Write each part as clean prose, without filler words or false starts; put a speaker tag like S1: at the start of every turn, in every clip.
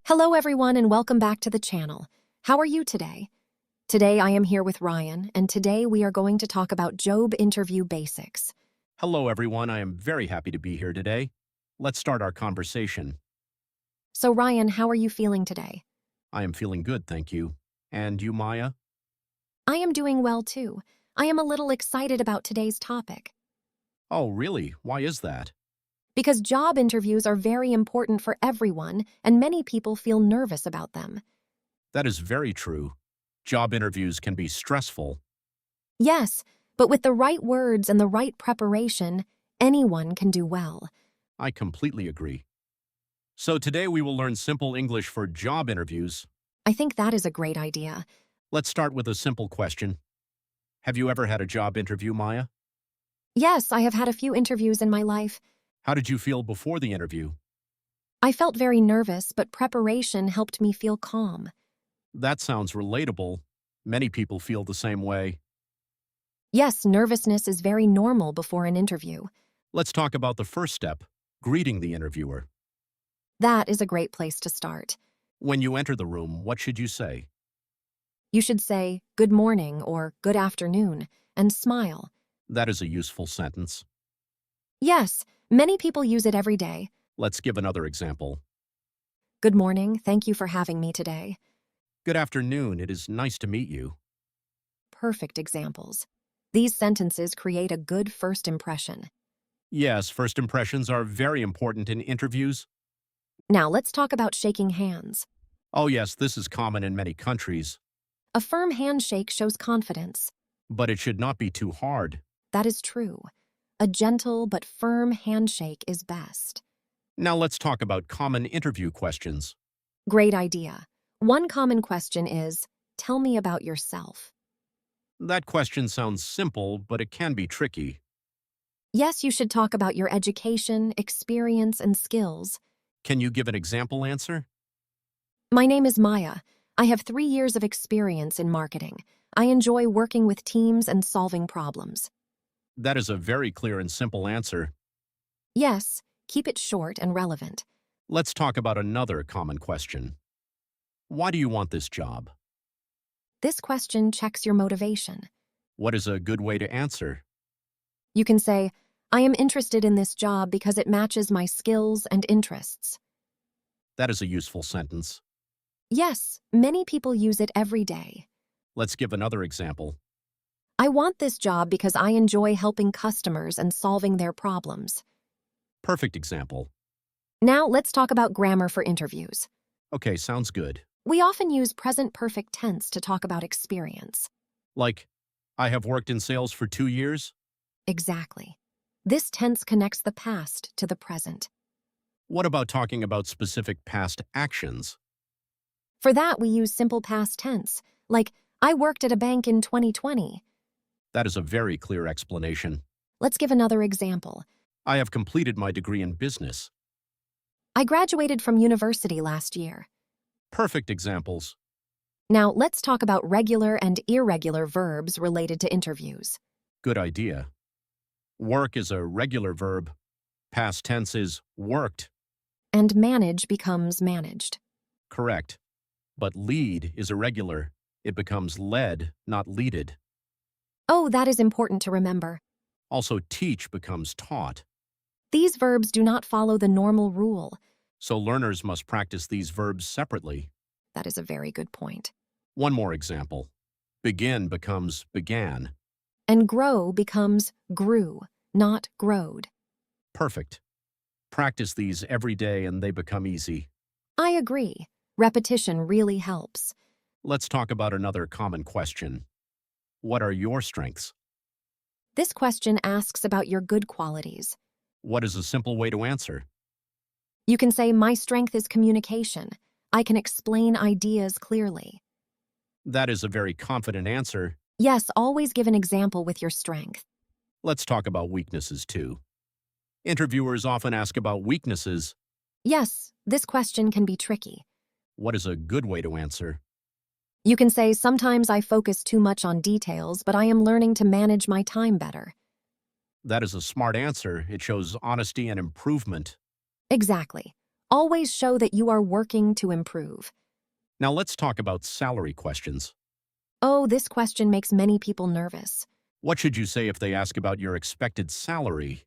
S1: Hello everyone and welcome back to the channel. How are you today? Today I am here with Ryan, and today we are going to talk about job interview basics.
S2: Hello, everyone. I am very happy to be here today. Let's start our conversation.
S1: So Ryan, how are you feeling today?
S2: I am feeling good, thank you. And you, Maya?
S1: I am doing well too. I am a little excited about today's topic
S2: Oh, really? Why is that?
S1: because job interviews are very important for everyone and many people feel nervous about them.
S2: That is very true. Job interviews can be stressful.
S1: Yes, but with the right words and the right preparation, anyone can do well.
S2: I completely agree. So today we will learn simple English for job interviews.
S1: I think that is a great idea.
S2: Let's start with a simple question. Have you ever had a job interview, Maya?
S1: Yes, I have had a few interviews in my life.
S2: How did you feel before the interview?
S1: I felt very nervous, but preparation helped me feel calm.
S2: That sounds relatable. Many people feel the same way.
S1: Yes, nervousness is very normal before an interview.
S2: Let's talk about the first step, greeting the interviewer.
S1: That is a great place to start.
S2: When you enter the room, what should you say?
S1: You should say, "Good morning" or "Good afternoon," and smile.
S2: That is a useful sentence.
S1: Yes, many people use it every day.
S2: Let's give another example.
S1: "Good morning, thank you for having me today."
S2: Good afternoon, it is nice to meet you.
S1: Perfect examples. These sentences create a good first impression.
S2: Yes, first impressions are very important in interviews.
S1: Now let's talk about shaking hands.
S2: Oh yes, this is common in many countries,
S1: A firm handshake shows confidence.
S2: but it should not be too hard.
S1: That is true. A gentle but firm handshake is best.
S2: Now let's talk about common interview questions.
S1: Great idea. One common question is, "Tell me about yourself."
S2: That question sounds simple, but it can be tricky.
S1: Yes, you should talk about your education, experience, and skills.
S2: Can you give an example answer?
S1: My name is Maya. I have 3 years of experience in marketing. I enjoy working with teams and solving problems.
S2: That is a very clear and simple answer.
S1: Yes, keep it short and relevant.
S2: Let's talk about another common question. Why do you want this job?
S1: This question checks your motivation.
S2: What is a good way to answer?
S1: You can say, "I am interested in this job because it matches my skills and interests."
S2: That is a useful sentence.
S1: Yes, many people use it every day.
S2: Let's give another example.
S1: I want this job because I enjoy helping customers and solving their problems.
S2: Perfect example.
S1: Now let's talk about grammar for interviews.
S2: Okay, sounds good.
S1: We often use present perfect tense to talk about experience.
S2: Like, I have worked in sales for 2 years.
S1: Exactly. This tense connects the past to the present.
S2: What about talking about specific past actions?
S1: For that, we use simple past tense, like, "I worked at a bank in 2020.
S2: That is a very clear explanation.
S1: Let's give another example.
S2: I have completed my degree in business.
S1: I graduated from university last year.
S2: Perfect examples.
S1: Now, let's talk about regular and irregular verbs related to interviews.
S2: Good idea. Work is a regular verb. Past tense is worked.
S1: And manage becomes managed.
S2: Correct. But lead is irregular. It becomes led, not leaded.
S1: Oh, that is important to remember.
S2: Also, teach becomes taught.
S1: These verbs do not follow the normal rule.
S2: So learners must practice these verbs separately.
S1: That is a very good point.
S2: One more example. Begin becomes began.
S1: And grow becomes grew, not growed.
S2: Perfect. Practice these every day and they become easy.
S1: I agree. Repetition really helps.
S2: Let's talk about another common question. What are your strengths?
S1: This question asks about your good qualities.
S2: What is a simple way to answer?
S1: You can say, "My strength is communication. I can explain ideas clearly."
S2: That is a very confident answer.
S1: Yes, always give an example with your strength.
S2: Let's talk about weaknesses too. Interviewers often ask about weaknesses.
S1: Yes, this question can be tricky.
S2: What is a good way to answer?
S1: You can say, sometimes I focus too much on details, but I am learning to manage my time better.
S2: That is a smart answer. It shows honesty and improvement.
S1: Exactly. Always show that you are working to improve.
S2: Now let's talk about salary questions.
S1: Oh, this question makes many people nervous.
S2: What should you say if they ask about your expected salary?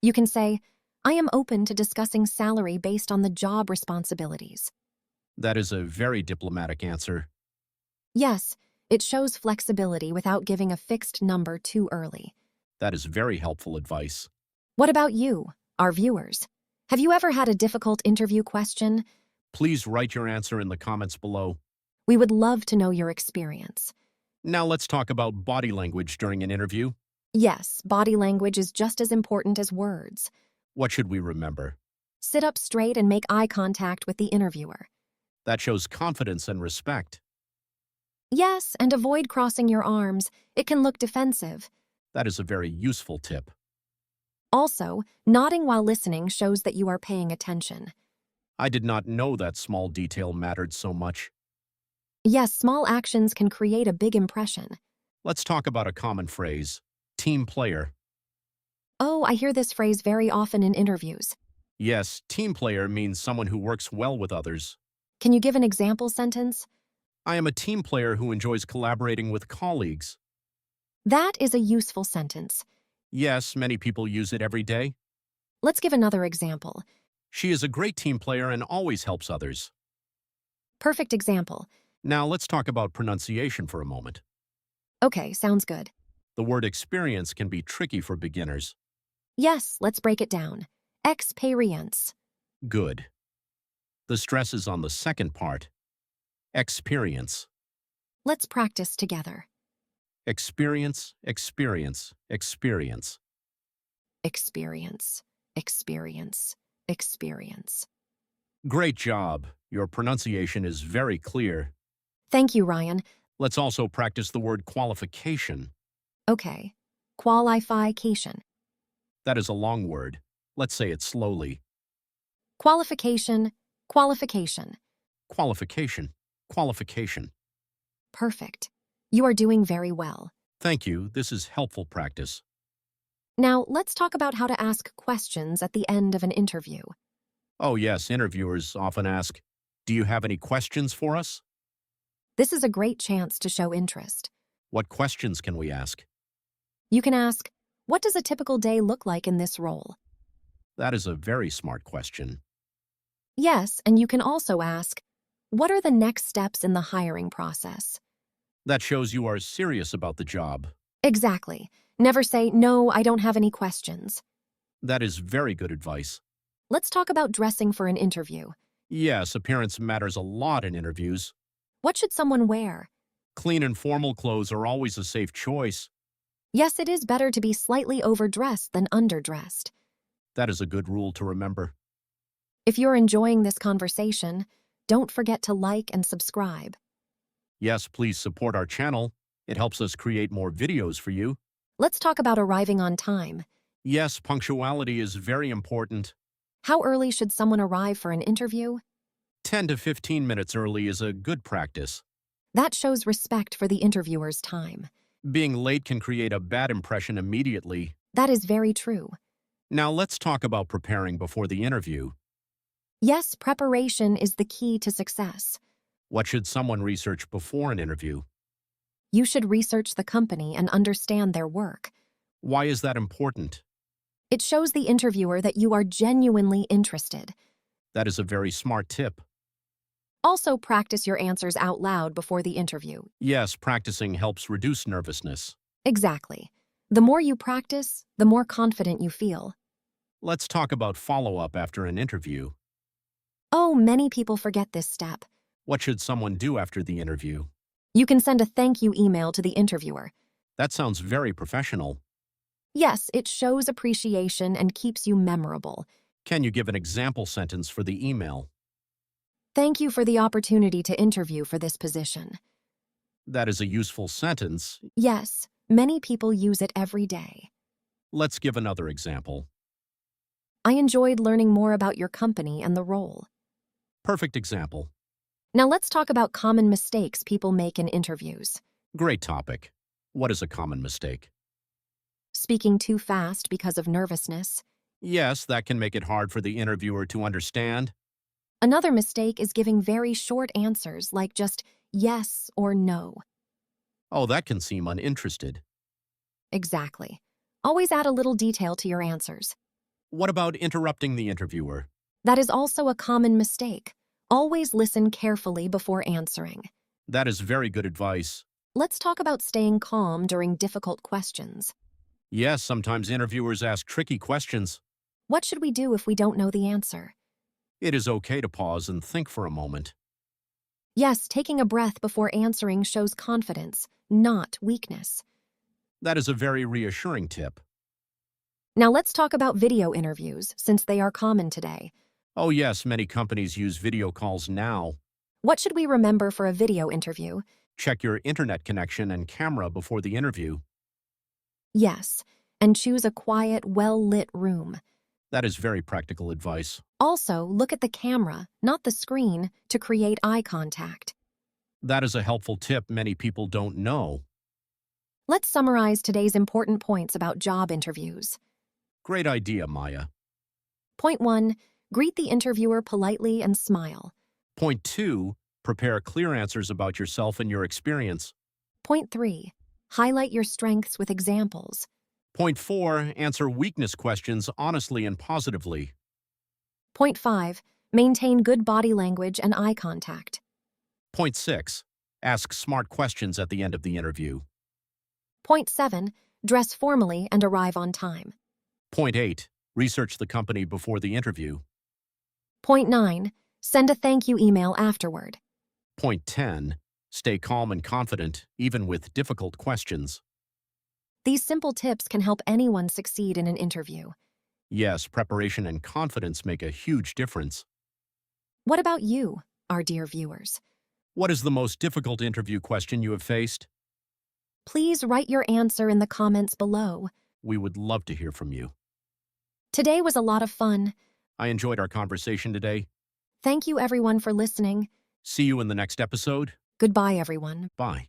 S1: You can say, I am open to discussing salary based on the job responsibilities.
S2: That is a very diplomatic answer.
S1: Yes, it shows flexibility without giving a fixed number too early.
S2: That is very helpful advice.
S1: What about you, our viewers? Have you ever had a difficult interview question?
S2: Please write your answer in the comments below.
S1: We would love to know your experience.
S2: Now let's talk about body language during an interview.
S1: Yes, body language is just as important as words.
S2: What should we remember?
S1: Sit up straight and make eye contact with the interviewer.
S2: That shows confidence and respect.
S1: Yes, and avoid crossing your arms. It can look defensive.
S2: That is a very useful tip.
S1: Also, nodding while listening shows that you are paying attention.
S2: I did not know that small detail mattered so much.
S1: Yes, small actions can create a big impression.
S2: Let's talk about a common phrase, team player.
S1: Oh, I hear this phrase very often in interviews.
S2: Yes, team player means someone who works well with others.
S1: Can you give an example sentence?
S2: I am a team player who enjoys collaborating with colleagues.
S1: That is a useful sentence.
S2: Yes, many people use it every day.
S1: Let's give another example.
S2: She is a great team player and always helps others.
S1: Perfect example.
S2: Now let's talk about pronunciation for a moment.
S1: Okay, sounds good.
S2: The word experience can be tricky for beginners.
S1: Yes, let's break it down. Experience.
S2: Good. The stress is on the second part. Experience.
S1: Let's practice together.
S2: Experience, experience, experience.
S1: Experience, experience, experience.
S2: Great job. Your pronunciation is very clear.
S1: Thank you, Ryan.
S2: Let's also practice the word qualification.
S1: Okay. Qualification.
S2: That is a long word. Let's say it slowly.
S1: Qualification, qualification.
S2: Qualification, qualification.
S1: Perfect. You are doing very well.
S2: Thank you. This is helpful practice.
S1: Now, let's talk about how to ask questions at the end of an interview.
S2: Oh yes, interviewers often ask, do you have any questions for us?
S1: This is a great chance to show interest.
S2: What questions can we ask?
S1: You can ask, what does a typical day look like in this role?
S2: That is a very smart question.
S1: Yes, and you can also ask, what are the next steps in the hiring process?
S2: That shows you are serious about the job.
S1: Exactly. Never say, no, I don't have any questions.
S2: That is very good advice.
S1: Let's talk about dressing for an interview.
S2: Yes, appearance matters a lot in interviews.
S1: What should someone wear?
S2: Clean and formal clothes are always a safe choice.
S1: Yes, it is better to be slightly overdressed than underdressed.
S2: That is a good rule to remember.
S1: If you're enjoying this conversation, don't forget to like and subscribe.
S2: Yes, please support our channel. It helps us create more videos for you.
S1: Let's talk about arriving on time.
S2: Yes, punctuality is very important.
S1: How early should someone arrive for an interview?
S2: 10 to 15 minutes early is a good practice.
S1: That shows respect for the interviewer's time.
S2: Being late can create a bad impression immediately.
S1: That is very true.
S2: Now let's talk about preparing before the interview.
S1: Yes, preparation is the key to success.
S2: What should someone research before an interview?
S1: You should research the company and understand their work.
S2: Why is that important?
S1: It shows the interviewer that you are genuinely interested.
S2: That is a very smart tip.
S1: Also, practice your answers out loud before the interview.
S2: Yes, practicing helps reduce nervousness.
S1: Exactly. The more you practice, the more confident you feel.
S2: Let's talk about follow-up after an interview.
S1: Oh, many people forget this step.
S2: What should someone do after the interview?
S1: You can send a thank you email to the interviewer.
S2: That sounds very professional.
S1: Yes, it shows appreciation and keeps you memorable.
S2: Can you give an example sentence for the email?
S1: Thank you for the opportunity to interview for this position.
S2: That is a useful sentence.
S1: Yes, many people use it every day.
S2: Let's give another example.
S1: I enjoyed learning more about your company and the role.
S2: Perfect example.
S1: Now let's talk about common mistakes people make in interviews.
S2: Great topic. What is a common mistake?
S1: Speaking too fast because of nervousness.
S2: Yes, that can make it hard for the interviewer to understand.
S1: Another mistake is giving very short answers like just yes or no.
S2: Oh, that can seem uninterested.
S1: Exactly. Always add a little detail to your answers.
S2: What about interrupting the interviewer?
S1: That is also a common mistake. Always listen carefully before answering.
S2: That is very good advice.
S1: Let's talk about staying calm during difficult questions.
S2: Yes, sometimes interviewers ask tricky questions.
S1: What should we do if we don't know the answer?
S2: It is okay to pause and think for a moment.
S1: Yes, taking a breath before answering shows confidence, not weakness.
S2: That is a very reassuring tip.
S1: Now let's talk about video interviews, since they are common today.
S2: Oh yes, many companies use video calls now.
S1: What should we remember for a video interview?
S2: Check your internet connection and camera before the interview.
S1: Yes, and choose a quiet, well-lit room.
S2: That is very practical advice.
S1: Also, look at the camera, not the screen, to create eye contact.
S2: That is a helpful tip many people don't know.
S1: Let's summarize today's important points about job interviews.
S2: Great idea, Maya.
S1: Point 1. Greet the interviewer politely and smile.
S2: Point 2. Prepare clear answers about yourself and your experience.
S1: Point 3. Highlight your strengths with examples.
S2: Point 4. Answer weakness questions honestly and positively.
S1: Point 5. Maintain good body language and eye contact.
S2: Point 6. Ask smart questions at the end of the interview.
S1: Point 7. Dress formally and arrive on time.
S2: Point 8. Research the company before the interview.
S1: Point 9. Send a thank you email afterward.
S2: Point 10. Stay calm and confident, even with difficult questions.
S1: These simple tips can help anyone succeed in an interview.
S2: Yes, preparation and confidence make a huge difference.
S1: What about you, our dear viewers?
S2: What is the most difficult interview question you have faced?
S1: Please write your answer in the comments below.
S2: We would love to hear from you.
S1: Today was a lot of fun.
S2: I enjoyed our conversation today.
S1: Thank you everyone for listening.
S2: See you in the next episode.
S1: Goodbye everyone.
S2: Bye.